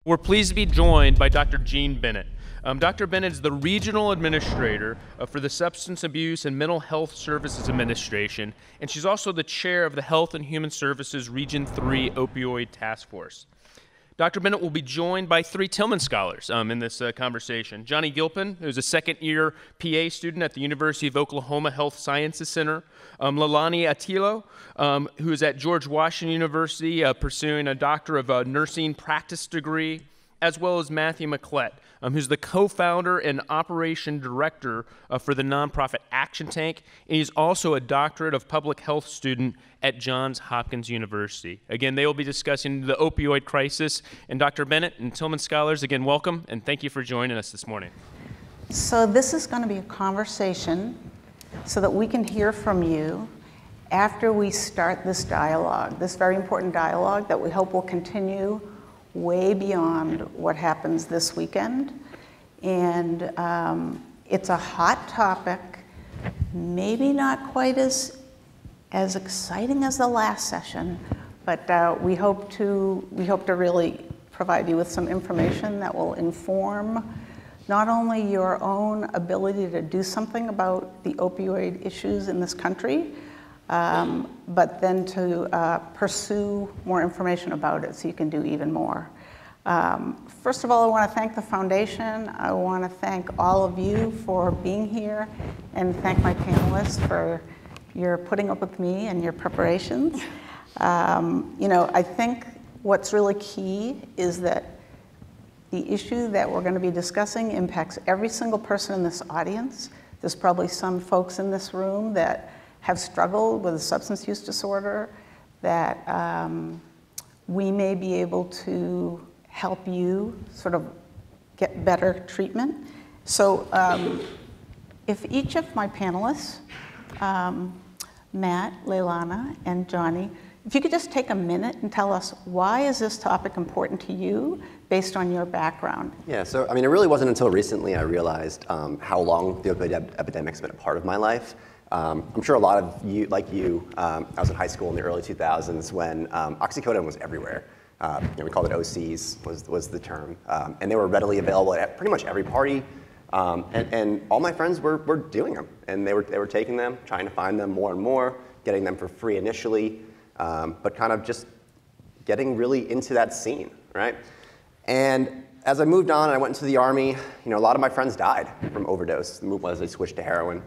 We're pleased to be joined by Dr. Jean Bennett. Dr. Bennett is the Regional Administrator for the Substance Abuse and Mental Health Services Administration, and she's also the Chair of the Health and Human Services Region 3 Opioid Task Force. Dr. Bennett will be joined by three Tillman scholars in this conversation. Johnny Gilpin, who's a second-year PA student at the University of Oklahoma Health Sciences Center. Leilani Attilo, who is at George Washington University pursuing a Doctor of Nursing Practice degree, as well as Matthew McClett, who's the co-founder and operation director for the nonprofit Action Tank, and he's also a doctorate of public health student at Johns Hopkins University. Again, they will be discussing the opioid crisis, and Dr. Bennett and Tillman Scholars, again, welcome, and thank you for joining us this morning. So this is going to be a conversation so that we can hear from you after we start this dialogue, this very important dialogue that we hope will continue way beyond what happens this weekend. And it's a hot topic, maybe not quite as exciting as the last session, but we hope to really provide you with some information that will inform not only your own ability to do something about the opioid issues in this country, but then to pursue more information about it so you can do even more. First of all, I want to thank the foundation. I want to thank all of you for being here and thank my panelists for your putting up with me and your preparations. I think what's really key is that the issue that we're going to be discussing impacts every single person in this audience. There's probably some folks in this room that have struggled with a substance use disorder that we may be able to help you sort of get better treatment. So if each of my panelists, Matt, Leilani, and Johnny, if you could just take a minute and tell us why is this topic important to you based on your background? Yeah, so it really wasn't until recently I realized how long the opioid epidemic's been a part of my life. I'm sure a lot of you, like you, I was in high school in the early 2000s when oxycodone was everywhere. We called it OCs, was the term. And they were readily available at pretty much every party. And all my friends were doing them. And they were taking them, trying to find them more and more, getting them for free initially, but kind of just getting really into that scene, right? And as I moved on and I went into the Army, a lot of my friends died from overdose. The move was they switched to heroin.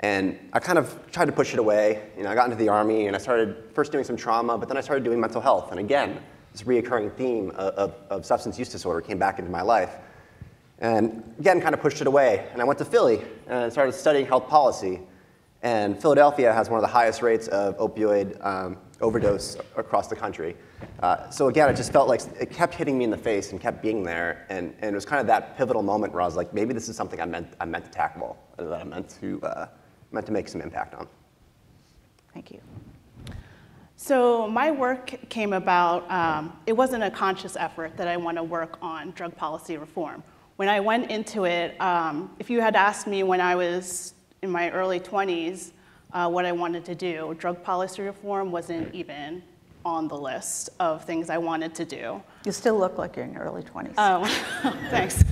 And I kind of tried to push it away. I got into the Army and I started first doing some trauma, but then I started doing mental health. And again, this reoccurring theme of substance use disorder came back into my life. And again, kind of pushed it away. And I went to Philly and I started studying health policy. And Philadelphia has one of the highest rates of opioid overdose across the country. So again, it just felt like it kept hitting me in the face and kept being there. And it was kind of that pivotal moment where I was like, maybe this is something I meant to tackle, that I meant to make some impact on. Thank you. So my work came about, it wasn't a conscious effort that I want to work on drug policy reform. When I went into it, if you had asked me when I was in my early 20s what I wanted to do, drug policy reform wasn't even on the list of things I wanted to do. You still look like you're in your early 20s. Oh, thanks.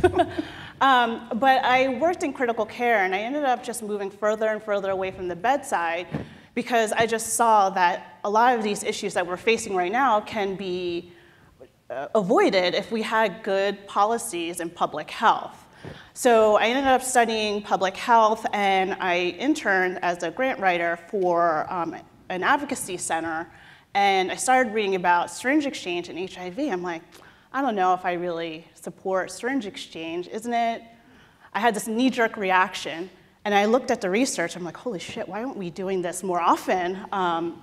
But I worked in critical care, and I ended up just moving further and further away from the bedside because I just saw that a lot of these issues that we're facing right now can be avoided if we had good policies in public health. So I ended up studying public health, and I interned as a grant writer for an advocacy center, and I started reading about syringe exchange and HIV. I'm like, I don't know if I really support syringe exchange, isn't it? I had this knee-jerk reaction, and I looked at the research. I'm like, holy shit, why aren't we doing this more often?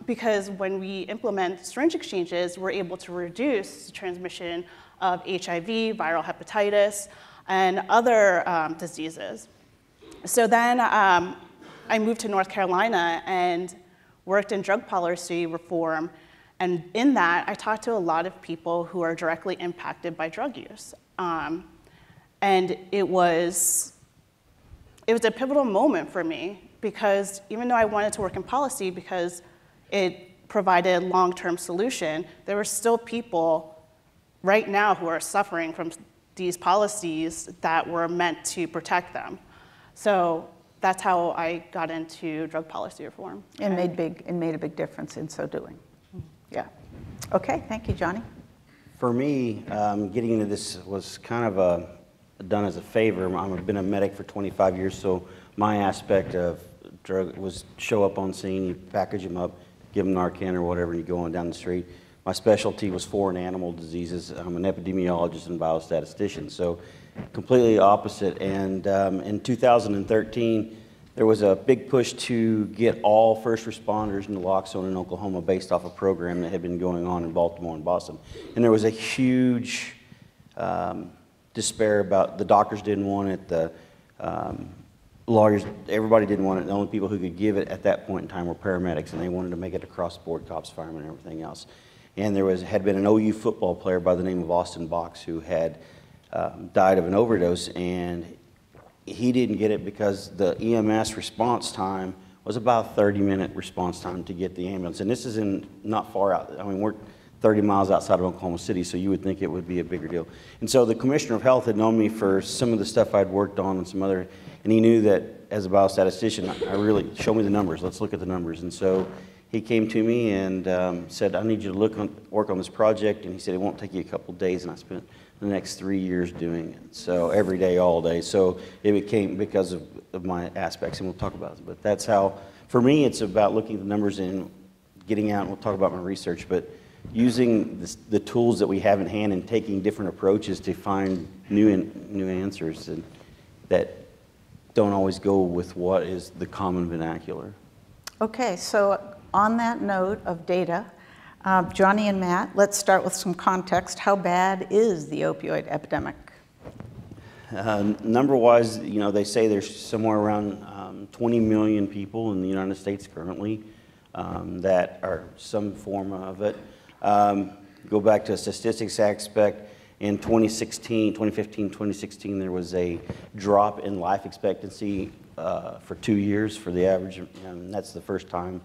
Because when we implement syringe exchanges, we're able to reduce the transmission of HIV, viral hepatitis, and other diseases. So then I moved to North Carolina and worked in drug policy reform. And in that, I talked to a lot of people who are directly impacted by drug use. And it was a pivotal moment for me because even though I wanted to work in policy because it provided a long-term solution, there were still people right now who are suffering from these policies that were meant to protect them. So that's how I got into drug policy reform. And made a big difference in so doing. Yeah. Okay, thank you, Johnny. For me, getting into this was kind of done as a favor. I've been a medic for 25 years, so my aspect of drug was show up on scene, you package them up, give them Narcan or whatever, and you go on down the street. My specialty was foreign animal diseases. I'm an epidemiologist and biostatistician, so completely opposite. And in 2013, there was a big push to get all first responders naloxone in Oklahoma based off a program that had been going on in Baltimore and Boston. And there was a huge despair about the doctors didn't want it, the lawyers, everybody didn't want it. The only people who could give it at that point in time were paramedics, and they wanted to make it across the board, cops, firemen, and everything else. And there had been an OU football player by the name of Austin Box who had died of an overdose, and he didn't get it because the EMS response time was about 30-minute response time to get the ambulance. And this is not far out. I mean, we're 30 miles outside of Oklahoma City, so you would think it would be a bigger deal. And so the Commissioner of Health had known me for some of the stuff I'd worked on and some other, and he knew that as a biostatistician, I really, show me the numbers, let's look at the numbers. And so he came to me and said, I need you to work on this project, and he said, it won't take you a couple days, and I spent the next 3 years doing it. So every day, all day. So it became because of my aspects, and we'll talk about it. But that's how, for me, it's about looking at the numbers and getting out, and we'll talk about my research, but using the tools that we have in hand and taking different approaches to find new answers and that don't always go with what is the common vernacular. Okay, so on that note of data, Johnny and Matt, let's start with some context. How bad is the opioid epidemic? Number-wise, you know, they say there's somewhere around 20 million people in the United States currently that are some form of it. Go back to a statistics aspect. In 2015, 2016, there was a drop in life expectancy for 2 years for the average, and that's the first time,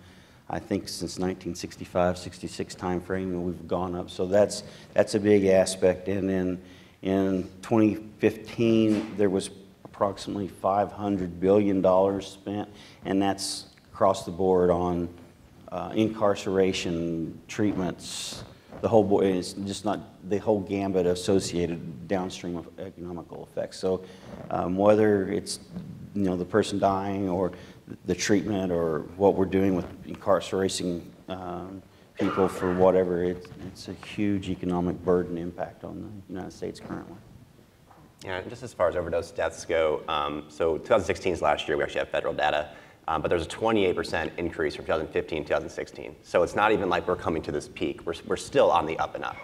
I think, since 1965, 66 time frame, and we've gone up. So that's a big aspect. And then in 2015, there was approximately $500 billion spent, and that's across the board on incarceration, treatments, the whole board. It's just not the whole gambit associated downstream of economical effects. So whether it's, you know, the person dying or the treatment or what we're doing with incarcerating people for whatever, it's a huge economic burden impact on the United States currently. Yeah, just as far as overdose deaths go, so 2016 is last year, we actually have federal data, but there's a 28% increase from 2015 to 2016. So it's not even like we're coming to this peak. We're still on the up and up,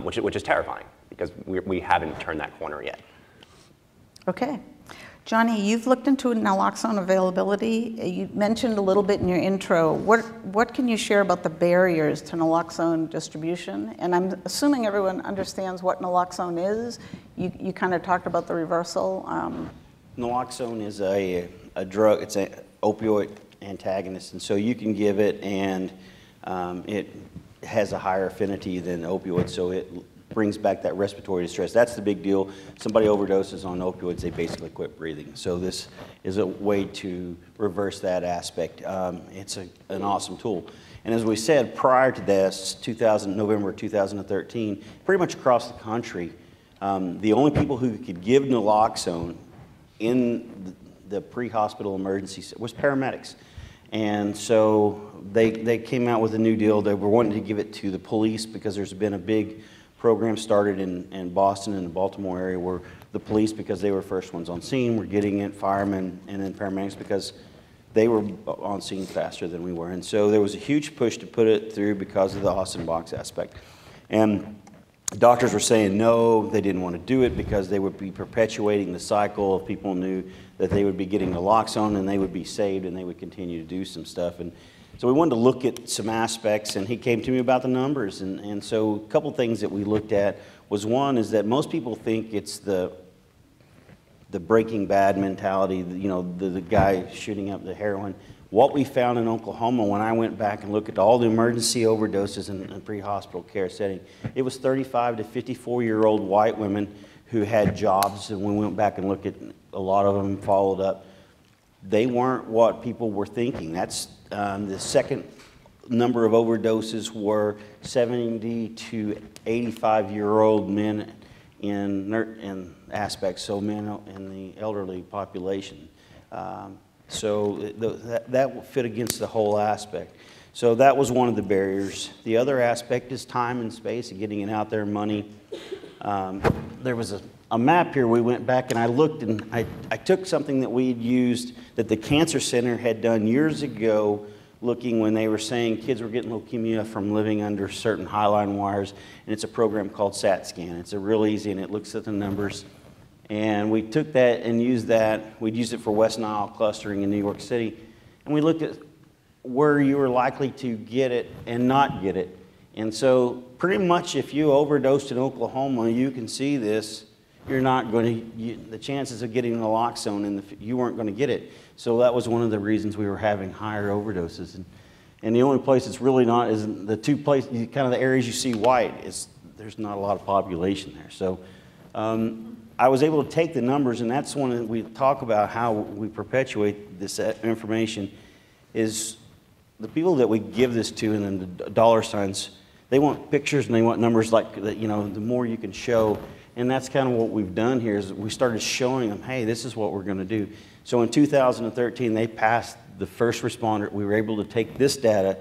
which is terrifying because we haven't turned that corner yet. Okay. Johnny, you've looked into naloxone availability. You mentioned a little bit in your intro. What can you share about the barriers to naloxone distribution? And I'm assuming everyone understands what naloxone is. You kind of talked about the reversal. Naloxone is a drug. It's an opioid antagonist, and so you can give it, and it has a higher affinity than opioids, so it brings back that respiratory distress. That's the big deal. Somebody overdoses on opioids, they basically quit breathing. So this is a way to reverse that aspect. It's an awesome tool. And as we said, prior to this, November 2013, pretty much across the country, the only people who could give naloxone in the pre-hospital emergency was paramedics. And so they came out with a new deal. They were wanting to give it to the police because there's been a big program started in Boston and the Baltimore area where the police, because they were first ones on scene, were getting it, firemen, and then paramedics because they were on scene faster than we were. And so there was a huge push to put it through because of the Austin box aspect. And doctors were saying no, they didn't want to do it because they would be perpetuating the cycle if people knew that they would be getting naloxone and they would be saved and they would continue to do some stuff. And so we wanted to look at some aspects, and he came to me about the numbers. And so a couple things that we looked at was, one is that most people think it's the Breaking Bad mentality, you know, the guy shooting up the heroin. what we found in Oklahoma when I went back and looked at all the emergency overdoses in pre-hospital care setting, it was 35 to 54-year-old white women who had jobs, and we went back and looked at a lot of them, followed up. They weren't what people were thinking. That's the second number of overdoses were 70 to 85-year-old men in aspects, so men in the elderly population. So that fit against the whole aspect. So that was one of the barriers. The other aspect is time and space and getting it out there, money. There was a map here. We went back and I looked, and I took something that we had used that the Cancer Center had done years ago, looking when they were saying kids were getting leukemia from living under certain highline wires, and it's a program called SAT-SCAN. It's a real easy, and it looks at the numbers. And we took that and used that. We'd used it for West Nile clustering in New York City, and we looked at where you were likely to get it and not get it. And so pretty much if you overdosed in Oklahoma, you can see this, you're not going to, the chances of getting naloxone, you weren't going to get it. So that was one of the reasons we were having higher overdoses. And the only place it's really not is the two places, kind of the areas you see white, there's not a lot of population there. So I was able to take the numbers, and that's when we talk about how we perpetuate this information, is the people that we give this to, and then the dollar signs, they want pictures and they want numbers like that, you know, the more you can show. And that's kind of what we've done here is we started showing them, hey, this is what we're going to do. So in 2013, they passed the first responder. We were able to take this data,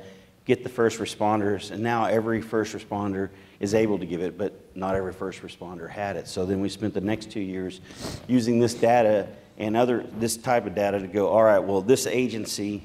get the first responders, and now every first responder is able to give it, but not every first responder had it. So then we spent the next 2 years using this data and this type of data to go, all right, well, this agency,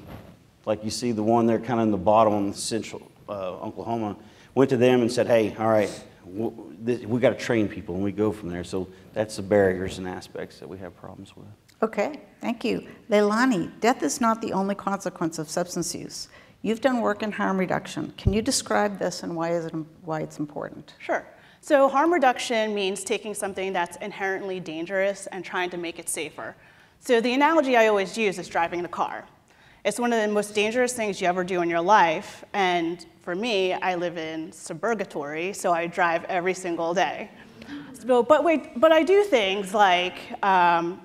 like you see the one there kind of in the bottom in central Oklahoma, went to them and said, hey, all right, we got to train people, and we go from there. So that's the barriers and aspects that we have problems with. Okay, thank you. Leilani, death is not the only consequence of substance use. You've done work in harm reduction. Can you describe this and why it's important? Sure. So harm reduction means taking something that's inherently dangerous and trying to make it safer. So the analogy I always use is driving the car. It's one of the most dangerous things you ever do in your life, and for me, I live in suburgatory, so I drive every single day. So, but I do things like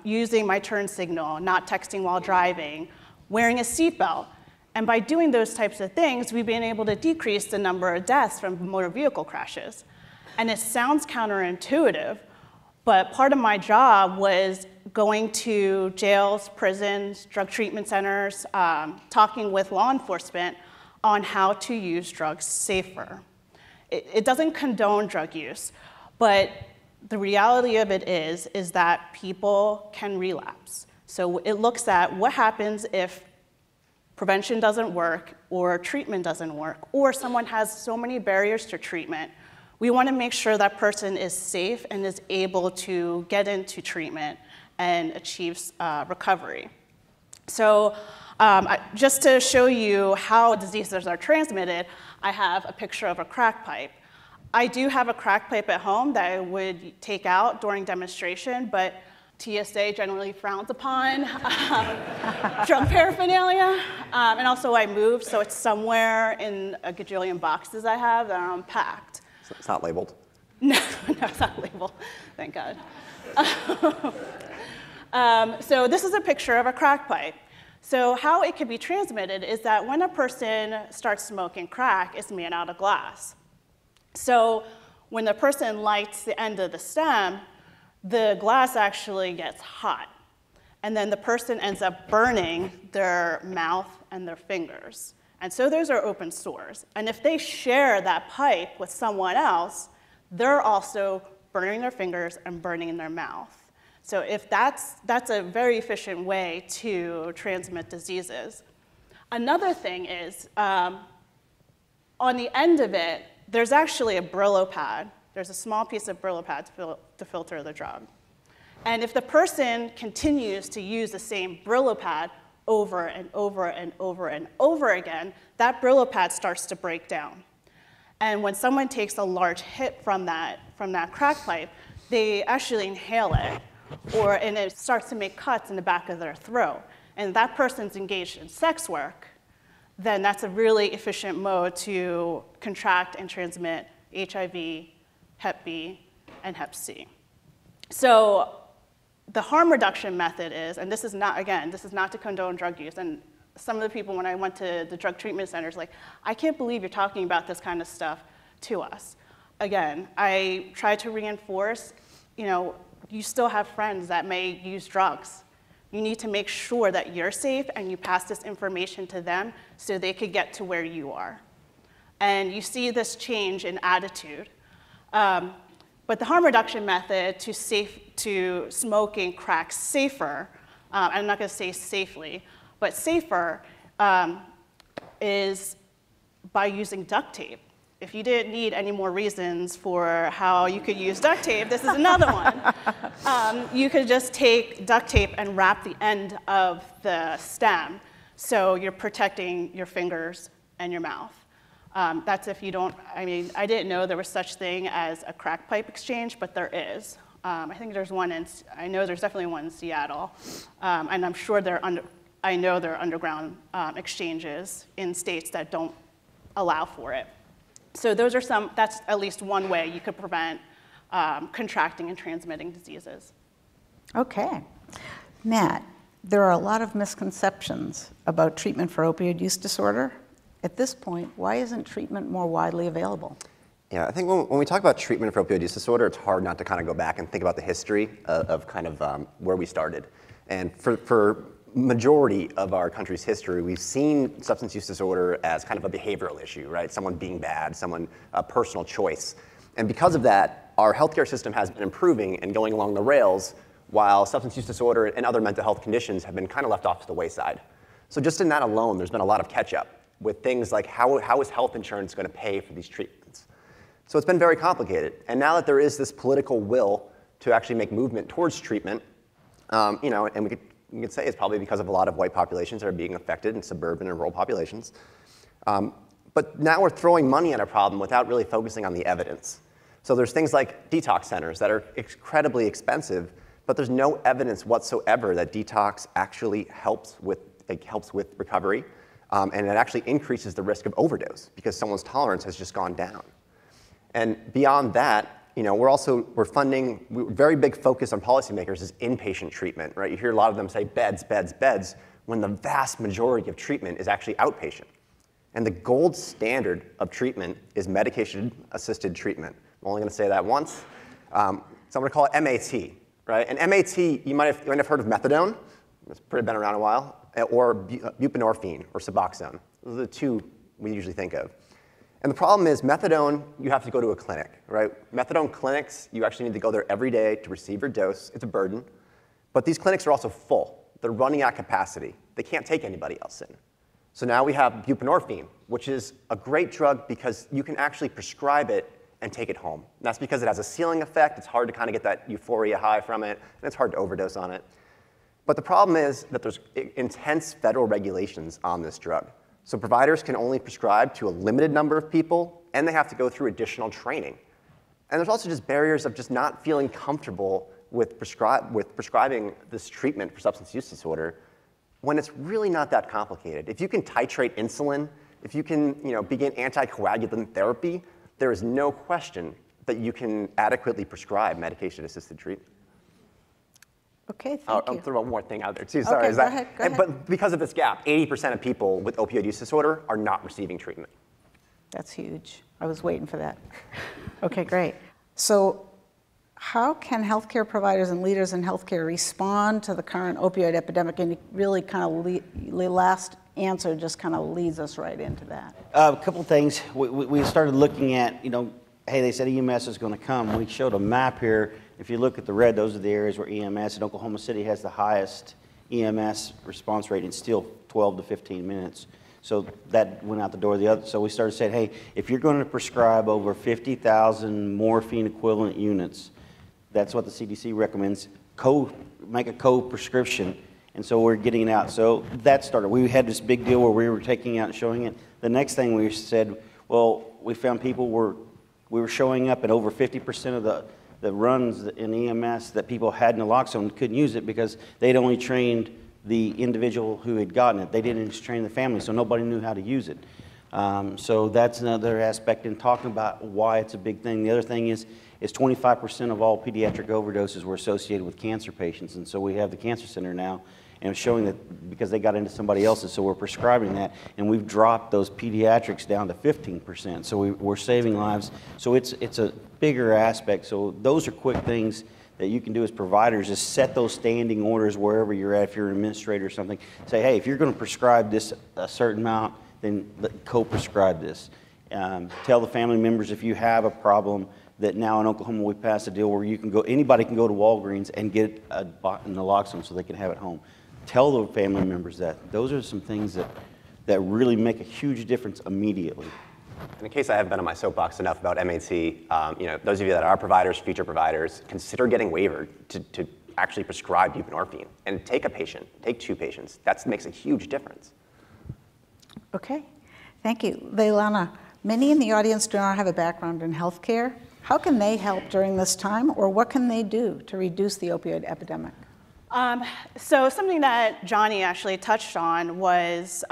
using my turn signal, not texting while driving, wearing a seatbelt. And by doing those types of things, we've been able to decrease the number of deaths from motor vehicle crashes. And it sounds counterintuitive, but part of my job was going to jails, prisons, drug treatment centers, talking with law enforcement on how to use drugs safer. It doesn't condone drug use, but the reality of it is that people can relapse. So it looks at what happens if prevention doesn't work, or treatment doesn't work, or someone has so many barriers to treatment. We want to make sure that person is safe and is able to get into treatment and achieve recovery. So just to show you how diseases are transmitted, I have a picture of a crack pipe. I do have a crack pipe at home that I would take out during demonstration, but TSA generally frowns upon drug paraphernalia. And also I moved, so it's somewhere in a gajillion boxes I have that are unpacked. So it's not labeled? No, it's not labeled, thank God. So this is a picture of a crack pipe. So how it can be transmitted is that when a person starts smoking crack, it's made out of glass. So when the person lights the end of the stem, the glass actually gets hot. And then the person ends up burning their mouth and their fingers. And so those are open sores. And if they share that pipe with someone else, they're also burning their fingers and burning in their mouth. So if that's a very efficient way to transmit diseases. Another thing is, on the end of it, there's actually a Brillo pad. There's a small piece of Brillo pad to filter the drug. And if the person continues to use the same Brillo pad over and over and over and over again, that Brillo pad starts to break down. And when someone takes a large hit from that crack pipe, they actually inhale it, and it starts to make cuts in the back of their throat. and that person's engaged in sex work, then that's a really efficient mode to contract and transmit HIV, Hep B, and Hep C. So the harm reduction method is, and this is not, again, this is not to condone drug use, and some of the people when I went to the drug treatment centers, like, I can't believe you're talking about this kind of stuff to us. Again, I try to reinforce, you still have friends that may use drugs. You need to make sure that you're safe and you pass this information to them so they could get to where you are. And you see this change in attitude. But the harm reduction method to smoking crack safer, I'm not going to say safely, but safer is by using duct tape. If you didn't need any more reasons for how you could use duct tape, this is another one. You could just take duct tape and wrap the end of the stem so you're protecting your fingers and your mouth. That's if you don't, I didn't know there was such thing as a crack pipe exchange, but there is. I think there's one I know there's definitely one in Seattle, and I'm sure I know there are underground exchanges in states that don't allow for it. So that's at least one way you could prevent contracting and transmitting diseases. Okay. Matt, there are a lot of misconceptions about treatment for opioid use disorder. At this point, why isn't treatment more widely available? Yeah, I think when we talk about treatment for opioid use disorder, it's hard not to kind of go back and think about the history of kind of where we started. And for majority of our country's history, we've seen substance use disorder as kind of a behavioral issue, right? Someone being bad, a personal choice. And because of that, our healthcare system has been improving and going along the rails, while substance use disorder and other mental health conditions have been kind of left off to the wayside. So just in that alone, there's been a lot of catch up with things like how is health insurance going to pay for these treatments? So it's been very complicated. And now that there is this political will to actually make movement towards treatment, and we could say it's probably because of a lot of white populations that are being affected in suburban and rural populations. But now we're throwing money at a problem without really focusing on the evidence. So there's things like detox centers that are incredibly expensive, but there's no evidence whatsoever that detox actually helps with recovery, and it actually increases the risk of overdose because someone's tolerance has just gone down. And beyond that, we're funding, very big focus on policymakers is inpatient treatment, right? You hear a lot of them say beds, beds, beds, when the vast majority of treatment is actually outpatient. And the gold standard of treatment is medication-assisted treatment. I'm only going to say that once. So I'm going to call it MAT, right? And MAT, you might have heard of Methadone. It's been around a while, or Buprenorphine or Suboxone. Those are the two we usually think of. And the problem is methadone, you have to go to a clinic, right? Methadone clinics, you actually need to go there every day to receive your dose. It's a burden. But these clinics are also full. They're running at capacity. They can't take anybody else in. So now we have buprenorphine, which is a great drug because you can actually prescribe it and take it home. And that's because it has a ceiling effect. It's hard to kind of get that euphoria high from it, and it's hard to overdose on it. But the problem is that there's intense federal regulations on this drug. So providers can only prescribe to a limited number of people, and they have to go through additional training. And there's also just barriers of just not feeling comfortable with prescribing this treatment for substance use disorder when it's really not that complicated. If you can titrate insulin, if you can begin anticoagulant therapy, there is no question that you can adequately prescribe medication-assisted treatment. Okay, thank you. I'll throw one more thing out there too. Sorry, Okay, go ahead. But because of this gap, 80% of people with opioid use disorder are not receiving treatment. That's huge. I was waiting for that. Okay, great. So how can healthcare providers and leaders in healthcare respond to the current opioid epidemic? And really kind of the last answer just kind of leads us right into that. A couple things. We started looking at, hey, they said EMS is going to come. We showed a map here. If you look at the red, those are the areas where EMS, and Oklahoma City has the highest EMS response rate, and still 12 to 15 minutes. So that went out the door. So we started saying, hey, if you're going to prescribe over 50,000 morphine equivalent units, that's what the CDC recommends, make a co-prescription. And so we're getting it out. So that started. We had this big deal where we were taking it out and showing it. The next thing we said, well, we found we were showing up at over 50% of the runs in EMS that people had naloxone couldn't use it because they'd only trained the individual who had gotten it, they didn't train the family, so nobody knew how to use it. So that's another aspect in talking about why it's a big thing. The other thing is 25% of all pediatric overdoses were associated with cancer patients, and so we have the Cancer Center now, and it's showing that because they got into somebody else's, so we're prescribing that, and we've dropped those pediatrics down to 15%, so we're saving lives. So it's a bigger aspect. So those are quick things that you can do as providers, is set those standing orders wherever you're at. If you're an administrator or something, say, hey, if you're going to prescribe this a certain amount, then co-prescribe this. Tell the family members if you have a problem that now in Oklahoma we passed a deal where you can go, anybody can go to Walgreens and get a naloxone so they can have it home. Tell the family members that. Those are some things that really make a huge difference immediately. In case I haven't been on my soapbox enough about MAT, those of you that are providers, future providers, consider getting waived to actually prescribe buprenorphine and take a patient, take 2 patients. That makes a huge difference. Okay, thank you. Leilana, many in the audience do not have a background in healthcare. How can they help during this time, or what can they do to reduce the opioid epidemic? So something that Johnny actually touched on was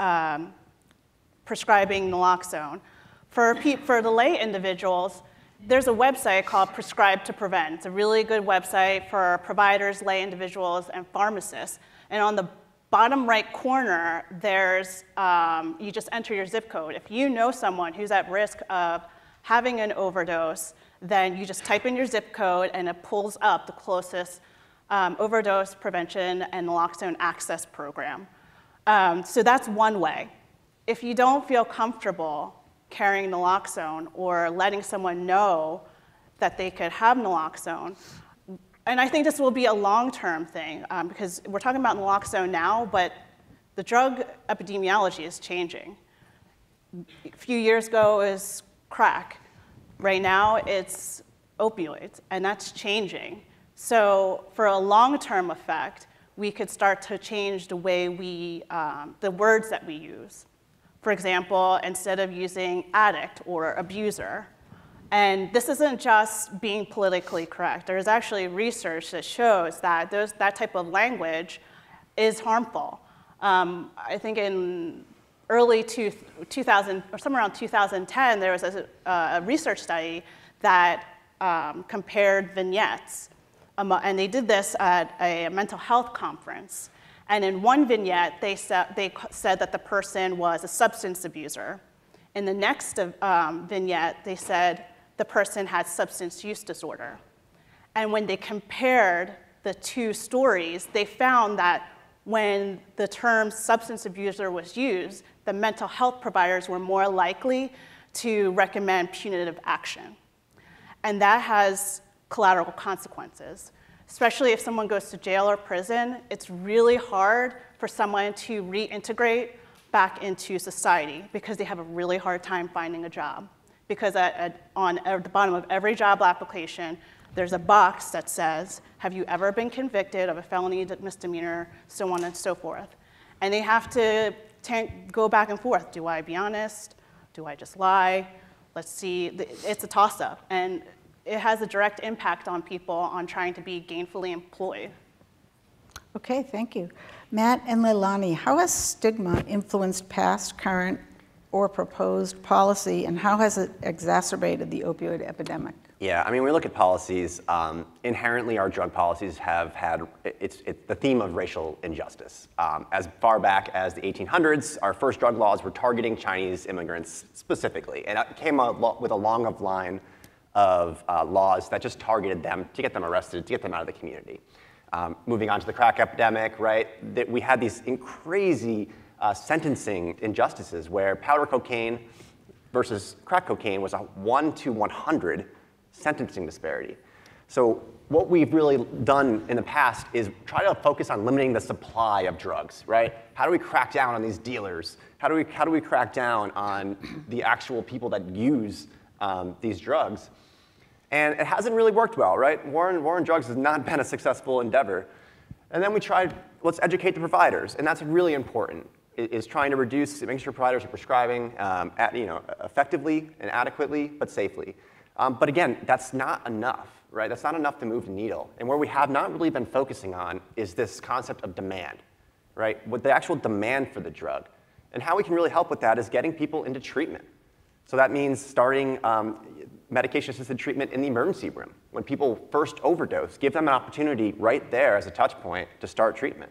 prescribing naloxone. For the lay individuals, there's a website called Prescribe to Prevent. It's a really good website for providers, lay individuals, and pharmacists. And on the bottom right corner, there's, you just enter your zip code. If you know someone who's at risk of having an overdose, then you just type in your zip code and it pulls up the closest overdose prevention and naloxone access program. So that's one way. If you don't feel comfortable carrying naloxone or letting someone know that they could have naloxone, and I think this will be a long-term thing because we're talking about naloxone now, but the drug epidemiology is changing. A few years ago it was crack. Right now it's opioids, and that's changing. So for a long-term effect, we could start to change the way the words that we use. For example, instead of using addict or abuser. And this isn't just being politically correct. There's actually research that shows that that type of language is harmful. I think in early 2000, or somewhere around 2010, there was a research study that compared vignettes. And they did this at a mental health conference. And in one vignette, they said that the person was a substance abuser. In the next vignette, they said the person had substance use disorder. And when they compared the 2 stories, they found that when the term substance abuser was used, the mental health providers were more likely to recommend punitive action. And that has collateral consequences. Especially if someone goes to jail or prison, it's really hard for someone to reintegrate back into society because they have a really hard time finding a job. Because at the bottom of every job application, there's a box that says, have you ever been convicted of a felony misdemeanor, so on and so forth. And they have to go back and forth. Do I be honest? Do I just lie? Let's see. It's a toss-up. And it has a direct impact on people on trying to be gainfully employed. Okay, thank you. Matt and Leilani, how has stigma influenced past, current, or proposed policy, and how has it exacerbated the opioid epidemic? Yeah, I mean, when we look at policies, inherently our drug policies have had, it's the theme of racial injustice. As far back as the 1800s, our first drug laws were targeting Chinese immigrants specifically, and it came with a long line of laws that just targeted them to get them arrested, to get them out of the community. Moving on to the crack epidemic, right? We had these crazy sentencing injustices where powder cocaine versus crack cocaine was a 1 to 100 sentencing disparity. So what we've really done in the past is try to focus on limiting the supply of drugs, right? How do we crack down on these dealers? How do we crack down on the actual people that use these drugs? And it hasn't really worked well, right? War on drugs has not been a successful endeavor. And then we tried, let's educate the providers, and that's really important, is trying to reduce, making sure providers are prescribing effectively and adequately, but safely. But again, that's not enough, right? That's not enough to move the needle. And where we have not really been focusing on is this concept of demand. right? What the actual demand for the drug. And how we can really help with that is getting people into treatment. So that means starting medication-assisted treatment in the emergency room. When people first overdose, give them an opportunity right there as a touch point to start treatment.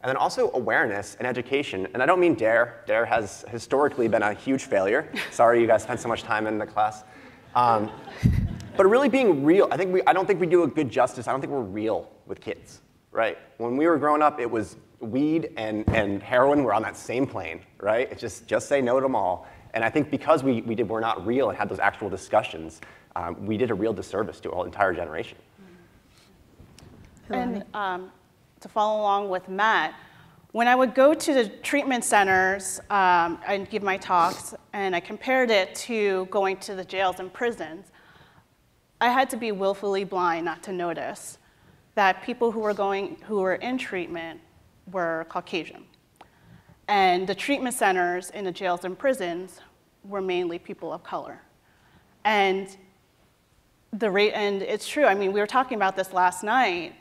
And then also awareness and education. And I don't mean DARE. DARE has historically been a huge failure. Sorry you guys spent so much time in the class. But really being real, I don't think we do a good justice. I don't think we're real with kids, right? When we were growing up, it was weed and heroin were on that same plane, right? It's just say no to them all. And I think because we're not real and had those actual discussions, we did a real disservice to an entire generation. And to follow along with Matt, when I would go to the treatment centers and give my talks, and I compared it to going to the jails and prisons, I had to be willfully blind not to notice that people who were in treatment were Caucasian. And the treatment centers in the jails and prisons were mainly people of color. And it's true, I mean, we were talking about this last night.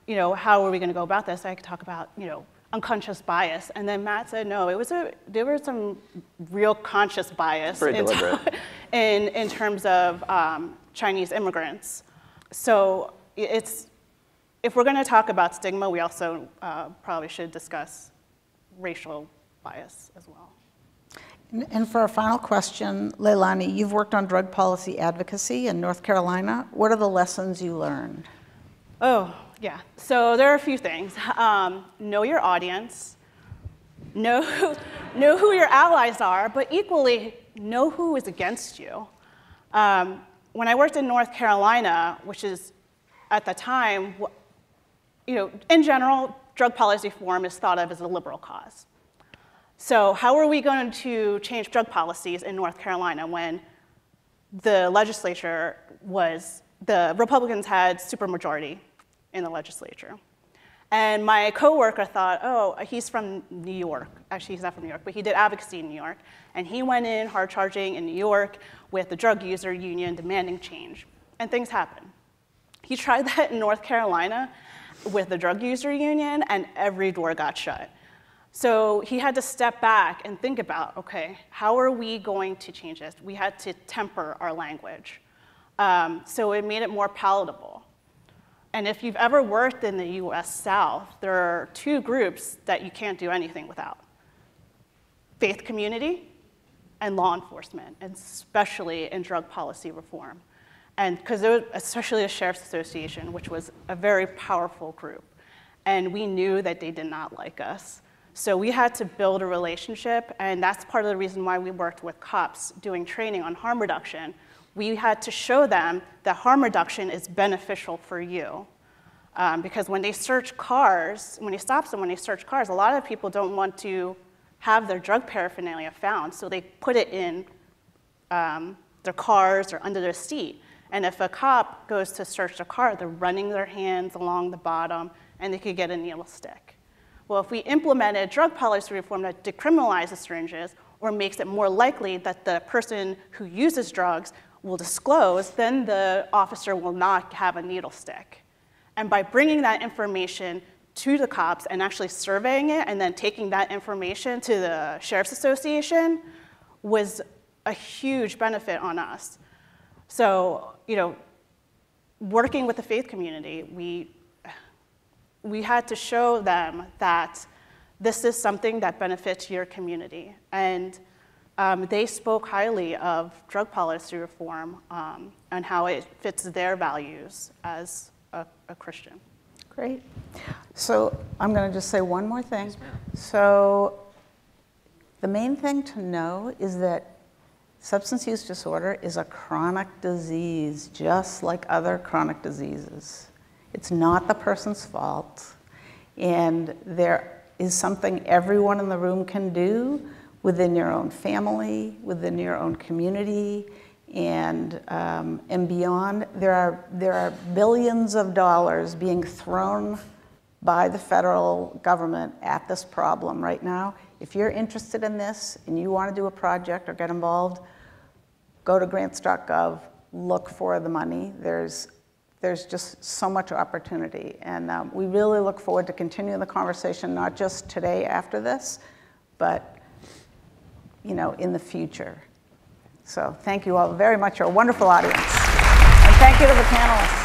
You know, how are we going to go about this? I could talk about, you know, unconscious bias. And then Matt said, no, there was some real conscious bias in terms of Chinese immigrants. So if we're going to talk about stigma, we also probably should discuss racial bias as well. And for our final question, Leilani, you've worked on drug policy advocacy in North Carolina. What are the lessons you learned? Oh, yeah. So there are a few things. Know your audience. Know who your allies are, but equally, know who is against you. When I worked in North Carolina, which is at the time, you know, in general, drug policy reform is thought of as a liberal cause. So how are we going to change drug policies in North Carolina when the legislature the Republicans had supermajority in the legislature? And my coworker thought, oh, he's from New York. Actually, he's not from New York, but he did advocacy in New York. And he went in hard charging in New York with the drug user union demanding change. And things happened. He tried that in North Carolina with the drug user union, and every door got shut. So he had to step back and think about, okay, how are we going to change this? We had to temper our language. So it made it more palatable. And if you've ever worked in the US South, there are two groups that you can't do anything without: faith community and law enforcement, and especially in drug policy reform. And because especially the Sheriff's Association, which was a very powerful group. And we knew that they did not like us. So we had to build a relationship, and that's part of the reason why we worked with cops doing training on harm reduction. We had to show them that harm reduction is beneficial for you. Because when they search cars, when they stop someone, they search cars, a lot of people don't want to have their drug paraphernalia found, so they put it in their cars or under their seat. And if a cop goes to search their car, they're running their hands along the bottom, and they could get a needle stick. Well, if we implemented drug policy reform that decriminalizes syringes or makes it more likely that the person who uses drugs will disclose, then the officer will not have a needle stick. And by bringing that information to the cops and actually surveying it and then taking that information to the Sheriff's Association was a huge benefit on us. So, you know, working with the faith community, we had to show them that this is something that benefits your community. And they spoke highly of drug policy reform and how it fits their values as a Christian. Great. So I'm going to just say one more thing. So the main thing to know is that substance use disorder is a chronic disease, just like other chronic diseases. It's not the person's fault. And there is something everyone in the room can do within your own family, within your own community, and beyond. There are billions of dollars being thrown by the federal government at this problem right now. If you're interested in this and you want to do a project or get involved, go to grants.gov, look for the money. There's there's just so much opportunity. And we really look forward to continuing the conversation, not just today after this, but in the future. So thank you all very much. You're a wonderful audience. And thank you to the panelists.